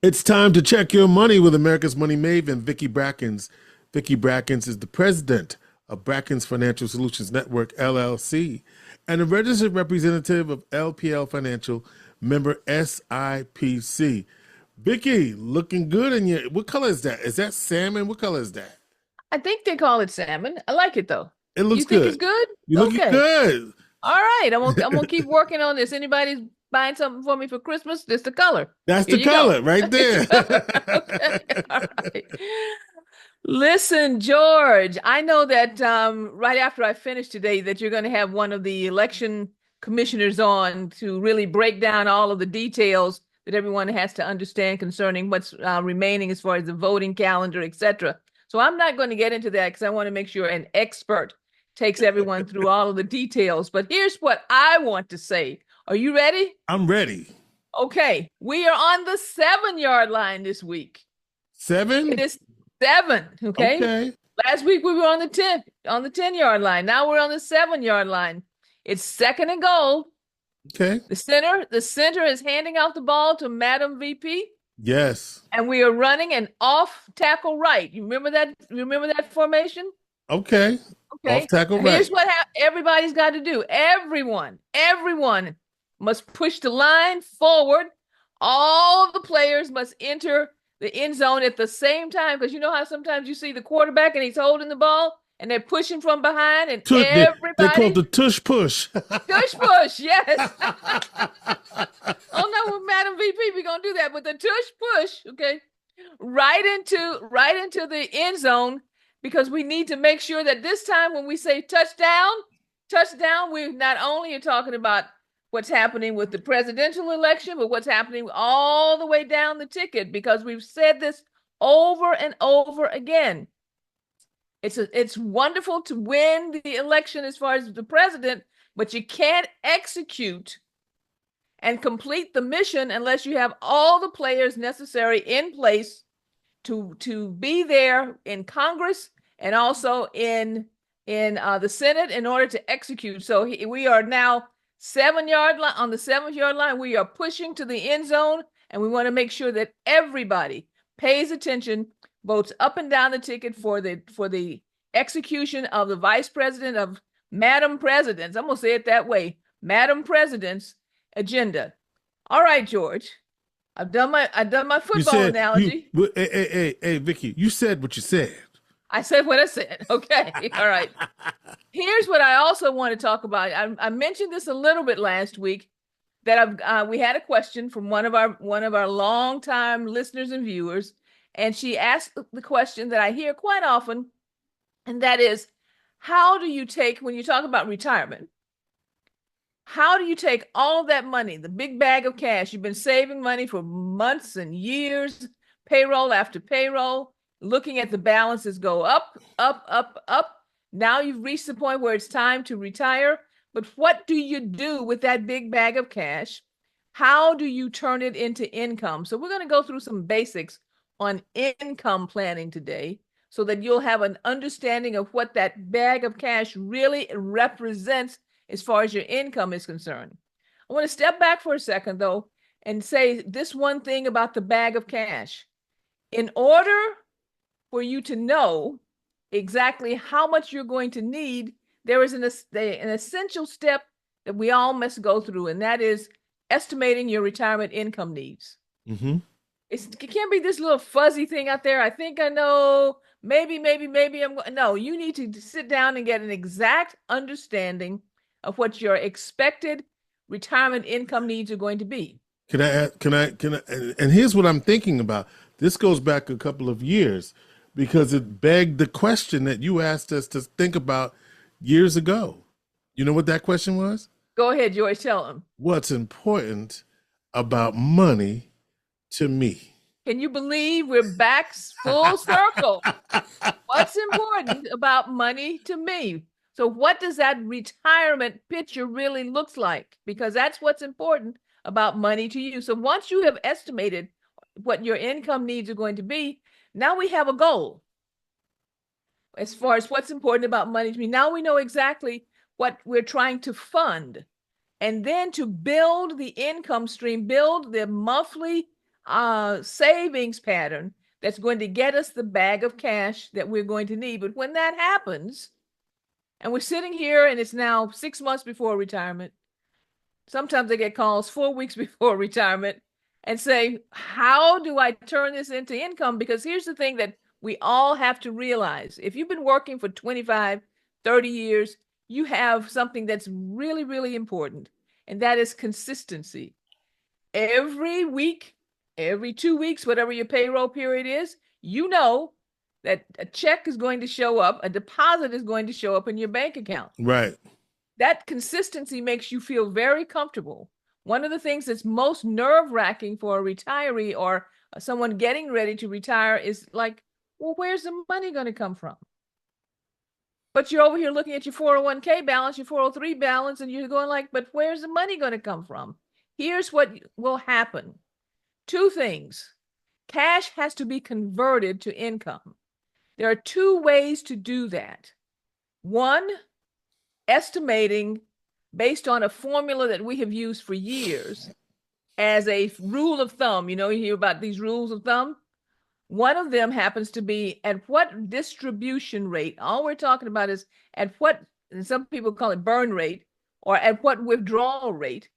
It's time to check your money with America's Money Maven, Vicki Brackens. Vicki Brackens is the president of Brackens Financial Solutions Network, LLC, and a registered representative of LPL Financial, member SIPC. Vicki, looking good in your, what color is that? Is that salmon? What color is that? I think they call it salmon. I like it though. It You looks think it's good. good? You're looking Okay. good. All right. I'm gonna keep working on this. Anybody's buying something for me for Christmas? This the color. That's Here the you go. color right It's the there. color. Okay. All right. Listen, George, I know that right after I finish today, that you're going to have one of the election commissioners on to really break down all of the details that everyone has to understand concerning what's remaining as far as the voting calendar, etc. So I'm not going to get into that because I want to make sure an expert takes everyone through all of the details. But here's what I want to say. Are you ready? I'm ready. Okay, we are on the 7 yard line this week. It 7? is seven. Okay. Okay. Last week we were on the 10 yard line. Now we're on the 7 yard line. It's second and goal. Okay. The center is handing off the ball to Madam VP, Yes. and we are running an off tackle right. You remember that? You remember that formation? Okay. Off Okay. tackle Now right. here's what everybody's got to do. Everyone must push the line forward. All the players must enter the end zone at the same time, because you know how sometimes you see the quarterback and he's holding the ball and they're pushing from behind, and They call it everybody the tush push. push. Yes. Oh no, with Madam VP, we're gonna do that. But the push, okay, right into the end zone, because we need to make sure that this time when we say touchdown, we not only are talking about what's happening with the presidential election, but what's happening all the way down the ticket, because we've said this over and over again. It's wonderful to win the election as far as the president, but you can't execute and complete the mission unless you have all the players necessary in place to be there in Congress and also in the Senate in order to execute. So we are now 7 yard line. On the 7 yard line, we are pushing to the end zone, and we want to make sure that everybody pays attention, votes up and down the ticket for the execution of the vice president of Madam President's. I'm gonna say it that way, Madam President's agenda. All right, George. I've done my football analogy. Hey, Vicky, you said what you said. I said what I said. Okay. All right. Here's what I also want to talk about. I mentioned this a little bit last week, that we had a question from one of our longtime listeners and viewers, and she asked the question that I hear quite often, and that is, how do you take, when you talk about retirement, how do you take all of that money, the big bag of cash, you've been saving money for months and years, payroll after payroll, looking at the balances go up, up, up, up. Now you've reached the point where it's time to retire. But what do you do with that big bag of cash? How do you turn it into income? So we're going to go through some basics on income planning today, so that you'll have an understanding of what that bag of cash really represents as far as your income is concerned. I want to step back for a second, though, and say this one thing about the bag of cash. In order for you to know exactly how much you're going to need, there is an essential step that we all must go through, and that is estimating your retirement income needs. Mm-hmm. It can't be this little fuzzy thing out there. I think I know, maybe no, you need to sit down and get an exact understanding of what your expected retirement income needs are going to be. Can I, and here's what I'm thinking about. This goes back a couple of years, because it begged the question that you asked us to think about years ago. You know what that question was? Go ahead, George, tell them. What's important about money to me? Can you believe we're back full circle? What's important about money to me? So what does that retirement picture really looks like? Because that's what's important about money to you. So once you have estimated what your income needs are going to be, now we have a goal as far as what's important about money to me. Now we know exactly what we're trying to fund, and then to build the income stream, build the monthly savings pattern that's going to get us the bag of cash that we're going to need. But when that happens, and we're sitting here and it's now 6 months before retirement, sometimes I get calls 4 weeks before retirement and say, how do I turn this into income? Because here's the thing that we all have to realize. If you've been working for 25, 30 years, you have something that's really, really important, and that is consistency. Every week, every 2 weeks, whatever your payroll period is, you know that a check is going to show up, a deposit is going to show up in your bank account. Right. That consistency makes you feel very comfortable. One of the things that's most nerve-wracking for a retiree or someone getting ready to retire is like, well, where's the money going to come from? But you're over here looking at your 401k balance, your 403 balance, and you're going like, but where's the money going to come from? Here's what will happen. Two things. Cash has to be converted to income. There are two ways to do that. One, estimating based on a formula that we have used for years as a rule of thumb. You know, you hear about these rules of thumb. One of them happens to be at what distribution rate. All we're talking about is at what, and some people call it burn rate, or at what withdrawal rate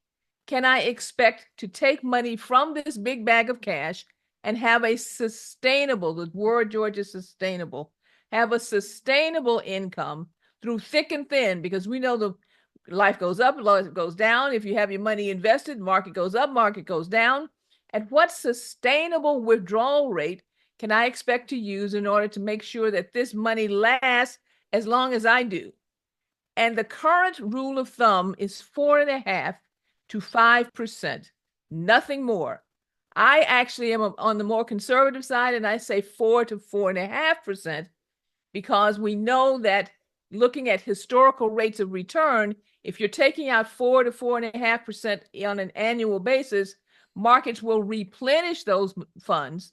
can I expect to take money from this big bag of cash and have a sustainable, the word, George, is sustainable, have a sustainable income through thick and thin, because we know the life goes up, life goes down. If you have your money invested, market goes up, market goes down. At what sustainable withdrawal rate can I expect to use in order to make sure that this money lasts as long as I do? And the current rule of thumb is 4.5% to 5%, nothing more. I actually am on the more conservative side, and I say 4 to 4.5%, because we know that looking at historical rates of return, if you're taking out 4 to 4.5% on an annual basis, markets will replenish those funds.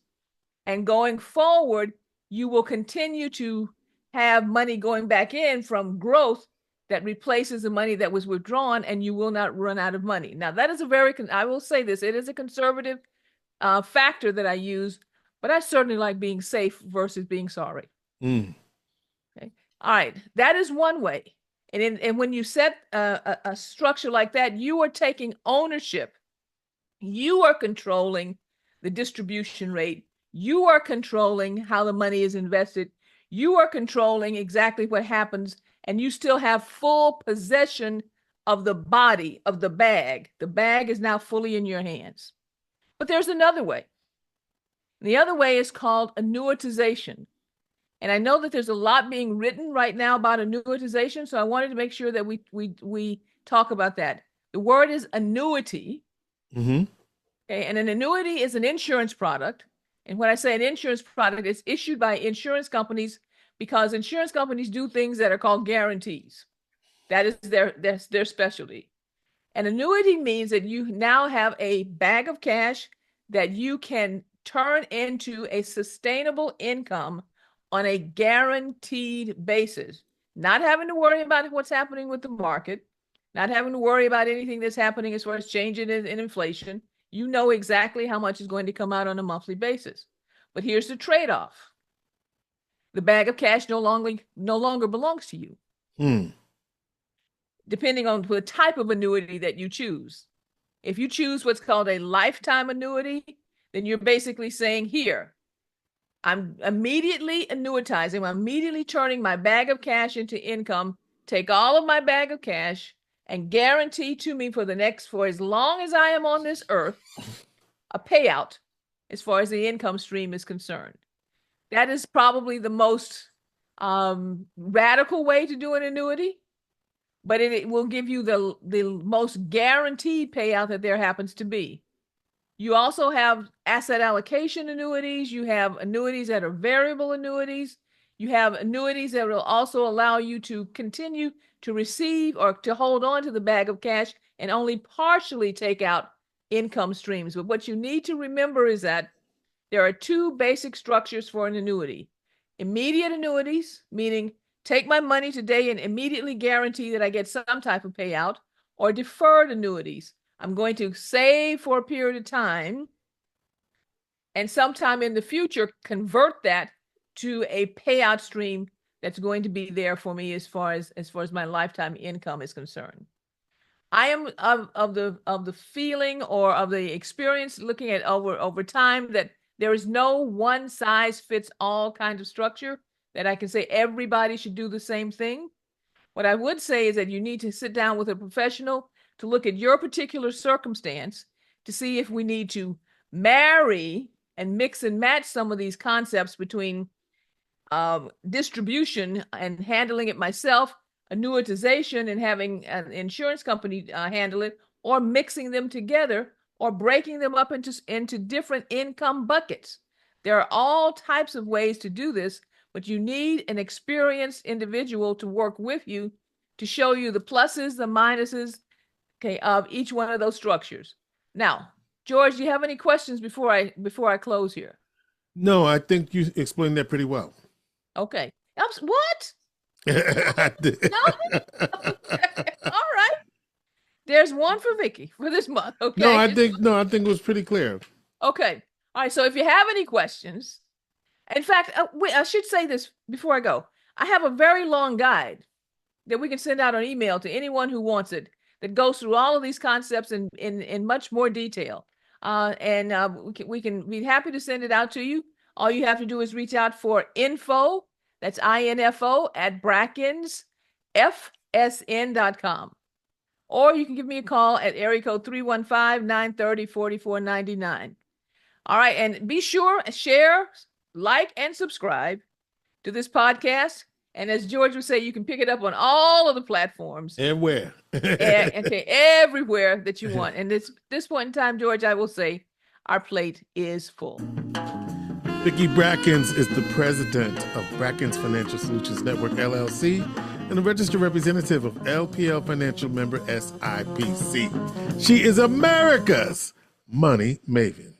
And going forward, you will continue to have money going back in from growth that replaces the money that was withdrawn, and you will not run out of money. Now, that is a very, I will say this, it is a conservative factor that I use, but I certainly like being safe versus being sorry. Okay. All right. That is one way. And when you set a structure like that, you are taking ownership. You are controlling the distribution rate. You are controlling how the money is invested. You are controlling exactly what happens, and you still have full possession of the body of the bag. The bag is now fully in your hands. But there's another way. The other way is called annuitization. And I know that there's a lot being written right now about annuitization, so I wanted to make sure that we talk about that. The word is annuity. Mm-hmm. Okay, and an annuity is an insurance product. And when I say an insurance product, it's issued by insurance companies, because insurance companies do things that are called guarantees. That is their specialty. An annuity means that you now have a bag of cash that you can turn into a sustainable income on a guaranteed basis, not having to worry about what's happening with the market, not having to worry about anything that's happening as far as changing in inflation. You know exactly how much is going to come out on a monthly basis. But here's the trade-off. The bag of cash no longer belongs to you. Depending on the type of annuity that you choose. If you choose what's called a lifetime annuity, then you're basically saying, here, I'm immediately annuitizing, I'm immediately turning my bag of cash into income, take all of my bag of cash and guarantee to me for as long as I am on this earth, a payout as far as the income stream is concerned. That is probably the most radical way to do an annuity, but it will give you the most guaranteed payout that there happens to be. You also have asset allocation annuities. You have annuities that are variable annuities. You have annuities that will also allow you to continue to receive or to hold on to the bag of cash and only partially take out income streams. But what you need to remember is that there are two basic structures for an annuity. Immediate annuities, meaning take my money today and immediately guarantee that I get some type of payout, or deferred annuities. I'm going to save for a period of time and sometime in the future convert that to a payout stream that's going to be there for me as far as my lifetime income is concerned. I am of the feeling or of the experience looking at over time that there is no one size fits all kind of structure that I can say everybody should do the same thing. What I would say is that you need to sit down with a professional to look at your particular circumstance to see if we need to marry and mix and match some of these concepts between distribution and handling it myself, annuitization and having an insurance company handle it, or mixing them together or breaking them up into different income buckets. There are all types of ways to do this, but you need an experienced individual to work with you to show you the pluses, the minuses, okay, of each one of those structures. Now, George, do you have any questions before I close here? No, I think you explained that pretty well. Okay. What? I did. No? Okay. All right. There's one for Vicki for this month. Okay. No, I think it was pretty clear. Okay. All right. So if you have any questions, in fact, wait, I should say this before I go. I have a very long guide that we can send out on email to anyone who wants it that goes through all of these concepts in much more detail. We can be happy to send it out to you. All you have to do is reach out for info, that's INFO, at BrackensFSN.com. Or you can give me a call at area code 315-930-4499. All right, and be sure to share, like, and subscribe to this podcast. And as George would say, you can pick it up on all of the platforms. Everywhere. Okay, everywhere that you want. And this point in time, George, I will say our plate is full. Vicki Brackens is the president of Brackens Financial Solutions Network, LLC, and a registered representative of LPL Financial member SIPC. She is America's Money Maven.